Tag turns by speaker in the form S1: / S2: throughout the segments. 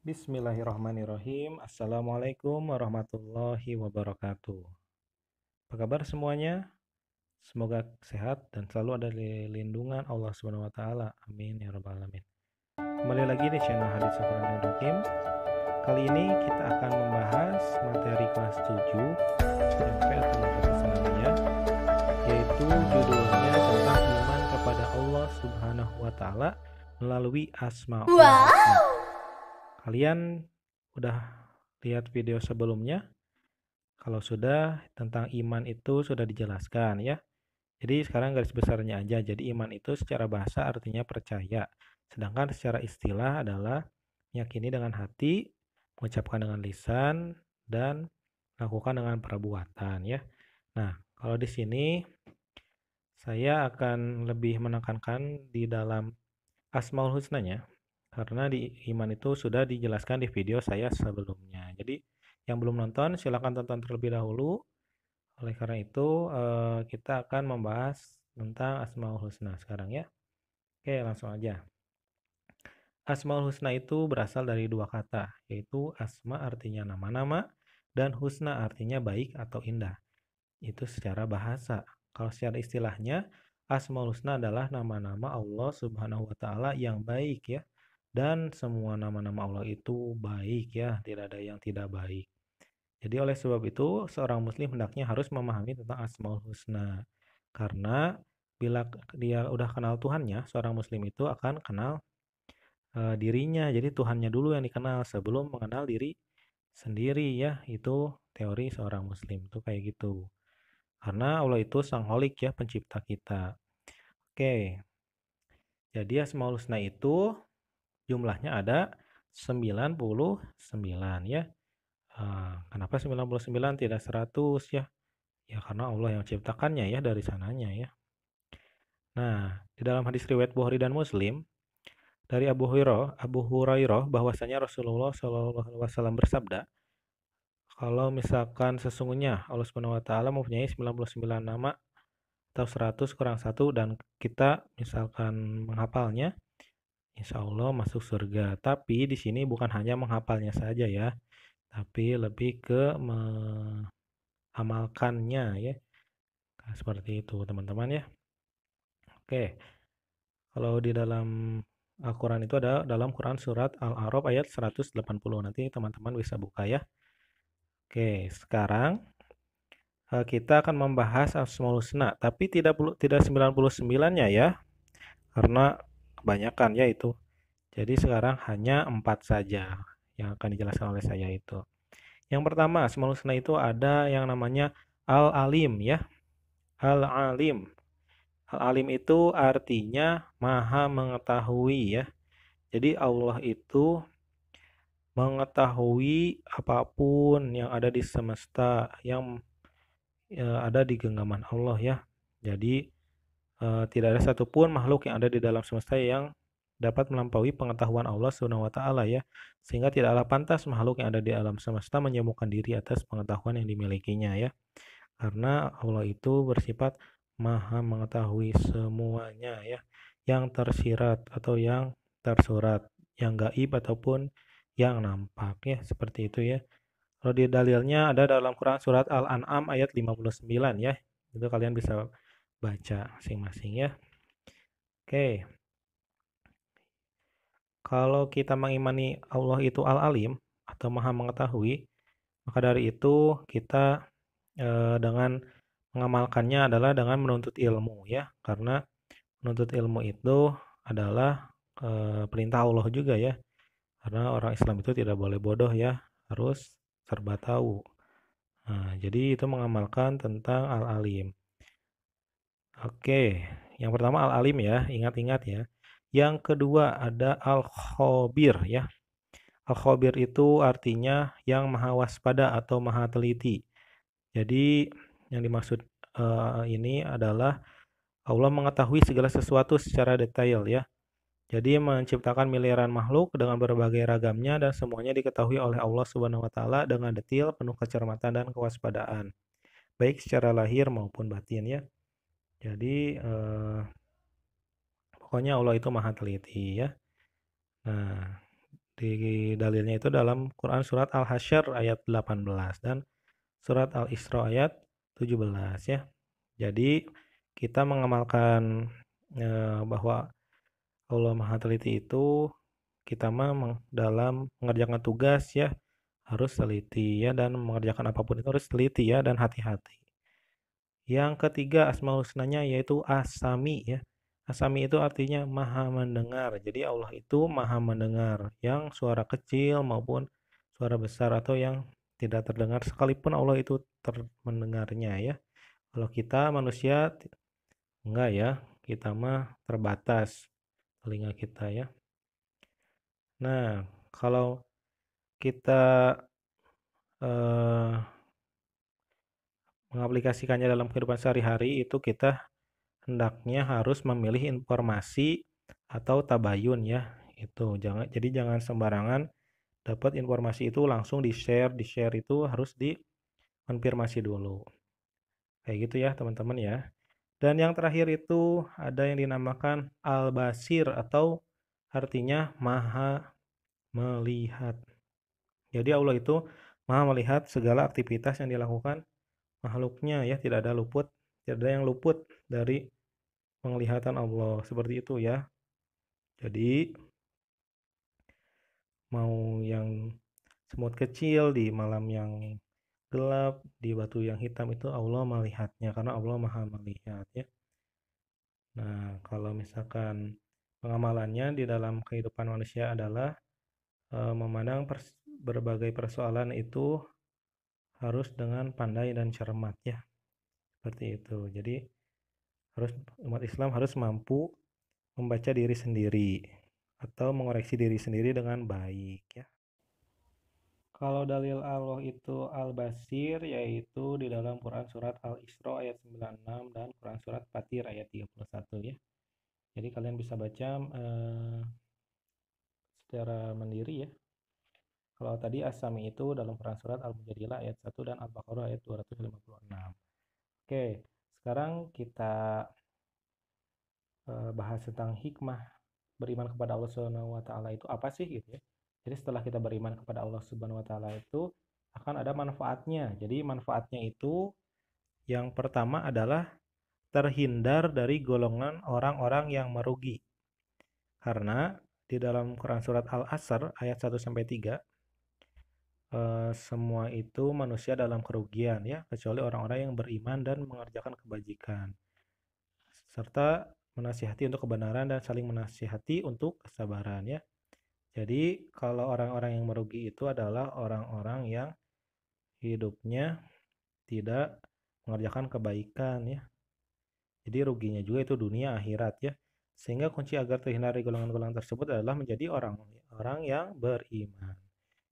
S1: Bismillahirrahmanirrahim. Assalamualaikum warahmatullahi wabarakatuh. Apa kabar semuanya? Semoga sehat dan selalu ada di lindungan Allah Subhanahu wa taala. Amin ya rabbal alamin. Kembali lagi di channel Hadis Al-Quranil Hakim. Kali ini kita akan membahas materi kelas 7 SMP atau madrasah sanawiyah, yaitu judulnya tentang iman kepada Allah Subhanahu wa taala melalui Asmaul Husna. Kalian udah lihat video sebelumnya? Kalau sudah, tentang iman itu sudah dijelaskan ya. Jadi sekarang garis besarnya aja. Jadi iman itu secara bahasa artinya percaya. Sedangkan secara istilah adalah meyakini dengan hati, mengucapkan dengan lisan, dan melakukan dengan perbuatan ya. Nah, kalau di sini saya akan lebih menekankan di dalam Asmaul Husnanya. Karena di iman itu sudah dijelaskan di video saya sebelumnya. Jadi yang belum nonton silahkan tonton terlebih dahulu. Oleh karena itu kita akan membahas tentang Asmaul Husna sekarang ya. Oke, langsung aja. Asmaul Husna itu berasal dari dua kata, yaitu asma artinya nama-nama dan husna artinya baik atau indah. Itu secara bahasa. Kalau secara istilahnya, Asmaul Husna adalah nama-nama Allah Subhanahu wa taala yang baik ya. Dan semua nama-nama Allah itu baik ya, tidak ada yang tidak baik. Jadi oleh sebab itu, seorang muslim hendaknya harus memahami tentang Asmaul Husna. Karena bila dia udah kenal Tuhannya, seorang muslim itu akan kenal dirinya. Jadi Tuhannya dulu yang dikenal sebelum mengenal diri sendiri ya. Itu teori seorang muslim itu kayak gitu. Karena Allah itu sang holik ya, pencipta kita. Oke, jadi Asmaul Husna itu jumlahnya ada 99 ya. Kenapa 99 tidak 100 ya? Ya karena Allah yang menciptakannya ya dari sananya ya. Nah, di dalam hadis riwayat Bukhari dan Muslim dari Abu Hurairah bahwasanya Rasulullah Shallallahu alaihi wasallam bersabda, kalau misalkan sesungguhnya Allah Subhanahu wa taala mempunyai 99 nama atau 100 kurang satu dan kita misalkan menghafalnya, insya Allah masuk surga. Tapi di sini bukan hanya menghafalnya saja ya, tapi lebih ke mengamalkannya ya. Nah, seperti itu teman-teman ya. Oke, kalau di dalam Al-Quran itu ada dalam Quran surat Al-A'raf ayat 180. Nanti teman-teman bisa buka ya. Oke, sekarang kita akan membahas Asmaul Husna, tapi tidak 99-nya ya, karena kebanyakan ya itu. Jadi sekarang hanya 4 saja yang akan dijelaskan oleh saya itu. Yang pertama, Asmaul Husna itu ada yang namanya Al-Alim ya. Al-Alim. Al-Alim itu artinya maha mengetahui ya. Jadi Allah itu mengetahui apapun yang ada di semesta, yang ada di genggaman Allah ya. Jadi tidak ada satupun makhluk yang ada di dalam semesta yang dapat melampaui pengetahuan Allah Subhanahu wa taala ya. Sehingga tidaklah pantas makhluk yang ada di alam semesta menyembuhkan diri atas pengetahuan yang dimilikinya ya. Karena Allah itu bersifat maha mengetahui semuanya ya. Yang tersirat atau yang tersurat, yang gaib ataupun yang nampak ya, seperti itu ya. Kalau di dalilnya ada dalam Quran surat Al-An'am ayat 59 ya. Itu kalian bisa baca masing-masing ya. Oke. Kalau kita mengimani Allah itu Al-Alim atau Maha Mengetahui, maka dari itu kita dengan mengamalkannya adalah dengan menuntut ilmu ya. Karena menuntut ilmu itu adalah perintah Allah juga ya. Karena orang Islam itu tidak boleh bodoh ya, harus serba tahu. Nah, jadi itu mengamalkan tentang Al-Alim. Oke, yang pertama Al-Alim ya, ingat-ingat ya. Yang kedua ada Al-Khabir ya. Al-Khabir itu artinya yang maha waspada atau maha teliti. Jadi yang dimaksud ini adalah Allah mengetahui segala sesuatu secara detail ya. Jadi menciptakan miliaran makhluk dengan berbagai ragamnya dan semuanya diketahui oleh Allah Subhanahu wa taala dengan detail, penuh kecermatan dan kewaspadaan, baik secara lahir maupun batin ya. Jadi pokoknya Allah itu maha teliti ya. Nah, Di dalilnya itu dalam Quran surat Al-Hasyr ayat 18 dan surat Al-Isra ayat 17 ya. Jadi kita mengamalkan bahwa Allah Maha Teliti itu kita mah dalam mengerjakan tugas ya harus teliti ya, dan mengerjakan apapun itu harus teliti ya dan hati-hati. Yang ketiga Asmaul Husnanya yaitu As-Sami ya. As-Sami itu artinya maha mendengar. Jadi Allah itu maha mendengar yang suara kecil maupun suara besar atau yang tidak terdengar, sekalipun Allah itu mendengarnya ya. Kalau kita manusia enggak ya, kita mah terbatas telinga kita ya. Nah, kalau kita eh, mengaplikasikannya dalam kehidupan sehari-hari itu kita hendaknya harus memilih informasi atau tabayun ya. Itu jangan sembarangan dapat informasi itu langsung di-share. Di-share itu harus dikonfirmasi dulu. Kayak gitu ya, teman-teman ya. Dan yang terakhir itu ada yang dinamakan Al-Basir atau artinya Maha Melihat. Jadi Allah itu Maha melihat segala aktivitas yang dilakukan makhluknya ya, tidak ada yang luput dari penglihatan Allah, seperti itu ya. Jadi mau yang semut kecil di malam yang gelap, di batu yang hitam, itu Allah melihatnya karena Allah Maha melihat ya. Nah, kalau misalkan pengamalannya di dalam kehidupan manusia adalah memandang berbagai persoalan itu harus dengan pandai dan cermat ya. Seperti itu. Jadi umat Islam harus mampu membaca diri sendiri atau mengoreksi diri sendiri dengan baik ya. Kalau dalil Allah itu Al-Basir yaitu di dalam Quran surat Al-Isra ayat 96 dan Quran surat Fatir ayat 31 ya. Jadi kalian bisa baca secara mandiri ya. Kalau tadi As-Sami itu dalam Quran surat Al-Mujadilah ayat 1 dan Al-Baqarah ayat 256. Oke, sekarang kita bahas tentang hikmah beriman kepada Allah Subhanahu wa taala itu apa sih gitu ya. Jadi setelah kita beriman kepada Allah Subhanahu wa taala itu akan ada manfaatnya. Jadi manfaatnya itu yang pertama adalah terhindar dari golongan orang-orang yang merugi. Karena di dalam Quran surat Al-Asr ayat 1 sampai 3 semua itu manusia dalam kerugian ya, kecuali orang-orang yang beriman dan mengerjakan kebajikan serta menasihati untuk kebenaran dan saling menasihati untuk kesabaran ya. Jadi kalau orang-orang yang merugi itu adalah orang-orang yang hidupnya tidak mengerjakan kebaikan ya. Jadi ruginya juga itu dunia akhirat ya. Sehingga kunci agar terhindar dari golongan-golongan tersebut adalah menjadi orang-orang yang beriman.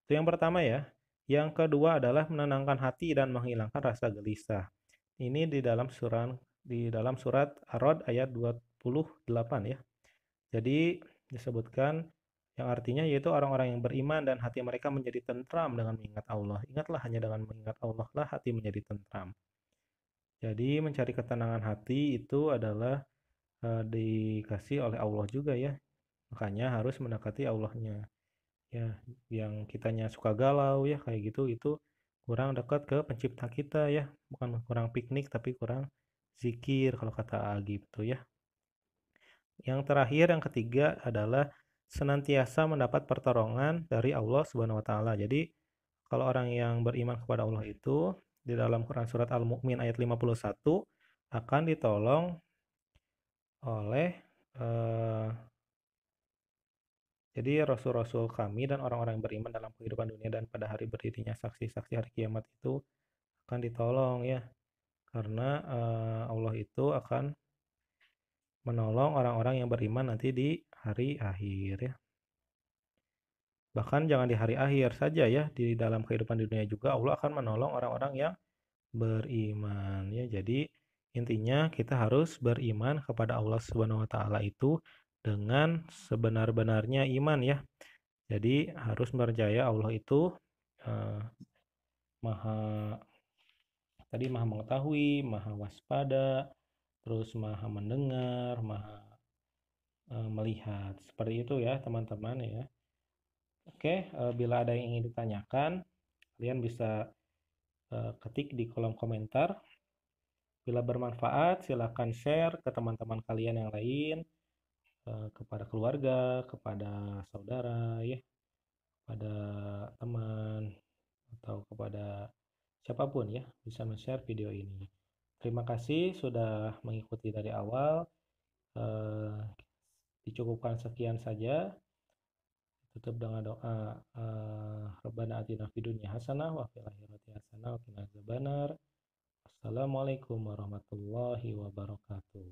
S1: Itu yang pertama ya. Yang kedua adalah menenangkan hati dan menghilangkan rasa gelisah. Ini di dalam surat Ar-Rod ayat 28 ya. Jadi disebutkan yang artinya yaitu orang-orang yang beriman dan hati mereka menjadi tentram dengan mengingat Allah. Ingatlah, hanya dengan mengingat Allah lah hati menjadi tentram. Jadi mencari ketenangan hati itu adalah dikasih oleh Allah juga ya. Makanya harus mendekati Allahnya. Ya, yang kitanya suka galau ya kayak gitu itu kurang dekat ke pencipta kita ya. Bukan kurang piknik tapi kurang zikir kalau kata Agib itu ya. Yang terakhir, yang ketiga adalah senantiasa mendapat pertolongan dari Allah Subhanahu wa taala. Jadi, kalau orang yang beriman kepada Allah itu di dalam Quran surat Al-Mu'min ayat 51 akan ditolong oleh eh, jadi rasul-rasul kami dan orang-orang yang beriman dalam kehidupan dunia dan pada hari berdirinya saksi-saksi hari kiamat itu akan ditolong ya. Karena Allah itu akan menolong orang-orang yang beriman nanti di hari akhir ya. Bahkan jangan di hari akhir saja ya, di dalam kehidupan di dunia juga Allah akan menolong orang-orang yang beriman ya. Jadi intinya kita harus beriman kepada Allah Subhanahu wa taala itu dengan sebenar-benarnya iman ya. Jadi harus percaya Allah itu eh, maha maha mengetahui, maha waspada, terus maha mendengar, maha melihat. Seperti itu ya, teman-teman ya. Oke, bila ada yang ingin ditanyakan, kalian bisa ketik di kolom komentar. Bila bermanfaat, silakan share ke teman-teman kalian yang lain, kepada keluarga, kepada saudara, ya, pada teman, atau kepada siapapun ya, bisa men-share video ini. Terima kasih sudah mengikuti dari awal. Eh, Dicukupkan sekian saja. Tutup dengan doa. Rabbana atina fid dunya hasanah wa fil akhirati hasanah wa qina adzabannar. Assalamualaikum warahmatullahi wabarakatuh.